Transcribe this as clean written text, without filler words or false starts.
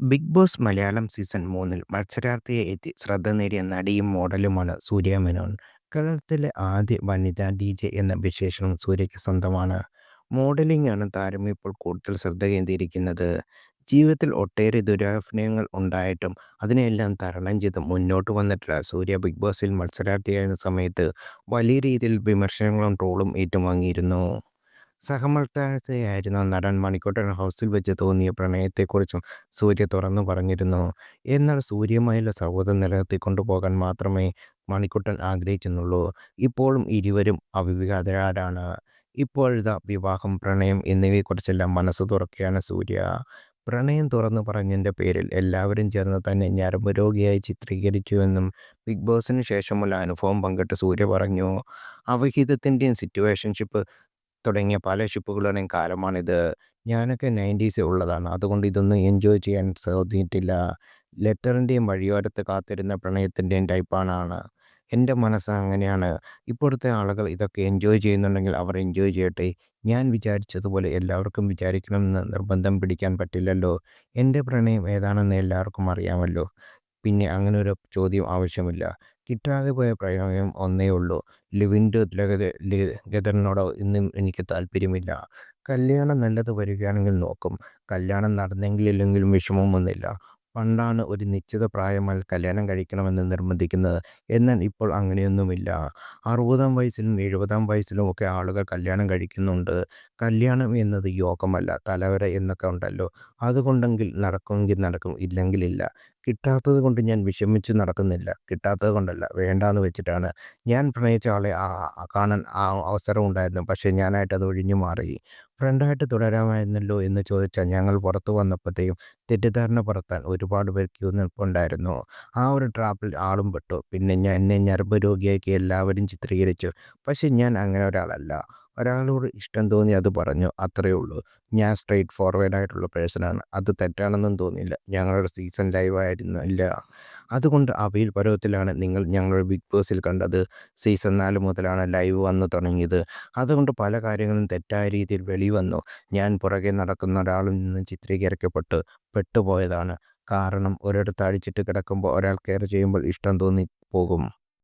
Big boss Malayalam season 3-ൽ മത്സരാർത്ഥിയെ എത്തി ശ്രദ്ധ നേടിയ നടിയും മോഡലുമാണ് സൂര്യ മേനോൻ. കേരളത്തിലെ ആദ്യ വനിതാ ഡിജെ എന്ന വിശേഷണം സൂര്യയ്ക്ക് സ്വന്തമാണ്. മോഡലിംഗാണ് താരം ഇപ്പോൾ കൂടുതൽ ശ്രദ്ധ കേന്ദ്രീകരിക്കുന്നത്. ജീവിതത്തിൽ ഒട്ടേറെ ദുരഭിനയങ്ങൾ ഉണ്ടായിട്ടും അതിനെയെല്ലാം തരണം ചെയ്ത് മുന്നോട്ട് വന്നിട്ടുള്ള സൂര്യ ബിഗ് ബോസിൽ മത്സരാർത്ഥിയായിരുന്ന സമയത്ത് വലിയ രീതിയിൽ വിമർശനങ്ങളും ട്രോളും ഏറ്റുവാങ്ങിയിരുന്നു. സഹമത്സരാർത്ഥിയായിരുന്ന നടൻ മണിക്കുട്ടൻ ഹൗസിൽ വെച്ച് തോന്നിയ പ്രണയത്തെക്കുറിച്ചും സൂര്യ തുറന്നു പറഞ്ഞിരുന്നു. എന്നാൽ സൂര്യയുമായുള്ള സൗഹൃദം നിലനിർത്തിക്കൊണ്ടുപോകാൻ മാത്രമേ മണിക്കുട്ടൻ ആഗ്രഹിക്കുന്നുള്ളൂ. ഇപ്പോഴും ഇരുവരും അവിവാഹിതരാണ്. ഇപ്പോഴിതാ വിവാഹം, പ്രണയം എന്നിവയെക്കുറിച്ചെല്ലാം മനസ്സ് തുറക്കുകയാണ് സൂര്യ. പ്രണയം തുറന്നു പറഞ്ഞതിൻ്റെ പേരിൽ എല്ലാവരും ചേർന്ന് തന്നെ ഞരമ്പ് രോഗിയായി ചിത്രീകരിച്ചുവെന്നും ബിഗ് ബോസിന് ശേഷമുള്ള അനുഭവം പങ്കിട്ട് സൂര്യ പറഞ്ഞു. അവിഹിതത്തിൻ്റെയും സിറ്റുവേഷൻഷിപ്പ് തുടങ്ങിയ പല ഷിപ്പുകളുടെയും കാലമാണിത്. ഞാനൊക്കെ 90s ഉള്ളതാണ്. അതുകൊണ്ട് ഇതൊന്നും എൻജോയ് ചെയ്യാൻ തോന്നിയിട്ടില്ല. ലെറ്ററിൻ്റെയും വഴിയോരത്ത് കാത്തിരുന്ന പ്രണയത്തിൻ്റെയും ടൈപ്പാണ്. എൻ്റെ മനസ്സ് അങ്ങനെയാണ്. ഇപ്പോഴത്തെ ആളുകൾ ഇതൊക്കെ എൻജോയ് ചെയ്യുന്നുണ്ടെങ്കിൽ അവർ എൻജോയ് ചെയ്യട്ടെ. ഞാൻ വിചാരിച്ചതുപോലെ എല്ലാവർക്കും വിചാരിക്കണമെന്ന് നിർബന്ധം പിടിക്കാൻ പറ്റില്ലല്ലോ. എൻ്റെ പ്രണയം ഏതാണെന്ന് എല്ലാവർക്കും അറിയാമല്ലോ. പിന്നെ അങ്ങനൊരു ചോദ്യം ആവശ്യമില്ല. കിട്ടാതെ പോയ പ്രണയം ഒന്നേ ഉള്ളൂ. ലിവ് ടുഗെദറിനോട് ഇന്നും എനിക്ക് താല്പര്യമില്ല. കല്യാണം നല്ലത് വരികയാണെങ്കിൽ നോക്കും. കല്യാണം നടന്നെങ്കിലും ഇല്ലെങ്കിലും വിഷമമൊന്നുമില്ല. പണ്ടാണ് ഒരു നിശ്ചിത പ്രായമായാൽ കല്യാണം കഴിക്കണമെന്ന് നിർബന്ധിക്കുന്നത്. എന്നാൽ ഇപ്പോൾ അങ്ങനെയൊന്നുമില്ല. 60-ാം വയസ്സിലും 70-ാം വയസ്സിലും ഒക്കെ ആളുകൾ കല്യാണം കഴിക്കുന്നുണ്ട്. കല്യാണം എന്നത് യോഗമല്ല, തലവര എന്നൊക്കെ ഉണ്ടല്ലോ. അതുകൊണ്ടെങ്കിൽ നടക്കുമെങ്കിൽ നടക്കും, ഇല്ലെങ്കിൽ ഇല്ല. കിട്ടാത്തത് കൊണ്ട് ഞാൻ വിഷമിച്ച് നടക്കുന്നില്ല. കിട്ടാത്തത് കൊണ്ടല്ല, വേണ്ടാന്ന് വെച്ചിട്ടാണ്. ഞാൻ പ്രണയിച്ച ആളെ കാണാൻ അവസരം ഉണ്ടായിരുന്നു. പക്ഷേ ഞാനായിട്ട് അത് ഒഴിഞ്ഞു മാറി. ഫ്രണ്ടായിട്ട് തുടരാമായിരുന്നല്ലോ എന്ന് ചോദിച്ചാൽ ഞങ്ങൾ പുറത്തു വന്നപ്പോഴത്തേക്കും തെറ്റിദ്ധാരണ പരത്താൻ ഒരുപാട് പേർ ക്യൂ നിൽപ്പുണ്ടായിരുന്നു. ആ ഒരു ട്രാപ്പിൽ ആളും പെട്ടു. പിന്നെ എന്നെ ഞരമ്പ് രോഗിയാക്കി എല്ലാവരും ചിത്രീകരിച്ചു. പക്ഷേ ഞാൻ അങ്ങനെ ഒരാളല്ല. ഒരാളോട് ഇഷ്ടം തോന്നി അത് പറഞ്ഞു, അത്രയേ ഉള്ളൂ. ഞാൻ സ്ട്രെയിറ്റ് ഫോർവേഡ് ആയിട്ടുള്ള പേഴ്സണാണ്. അത് തെറ്റാണെന്നും തോന്നിയില്ല. ഞങ്ങളുടെ സീസൺ ലൈവ് ആയിരുന്നില്ല. അതുകൊണ്ട് അവയിൽ പരുവത്തിലാണ് നിങ്ങൾ ഞങ്ങളുടെ ബിഗ് ബോസിൽ കണ്ടത്. സീസൺ 4 മുതലാണ് ലൈവ് വന്നു തുടങ്ങിയത്. അതുകൊണ്ട് പല കാര്യങ്ങളും തെറ്റായ രീതിയിൽ വെളിവന്നു. ഞാൻ പുറകെ നടക്കുന്ന ഒരാളിൽ നിന്ന് ചിത്രീകരിക്കപ്പെട്ട് പെട്ടുപോയതാണ്. കാരണം ഒരിടത്ത് അടിച്ചിട്ട് കിടക്കുമ്പോൾ ഒരാൾ കെയർ ചെയ്യുമ്പോൾ ഇഷ്ടം തോന്നി പോകും.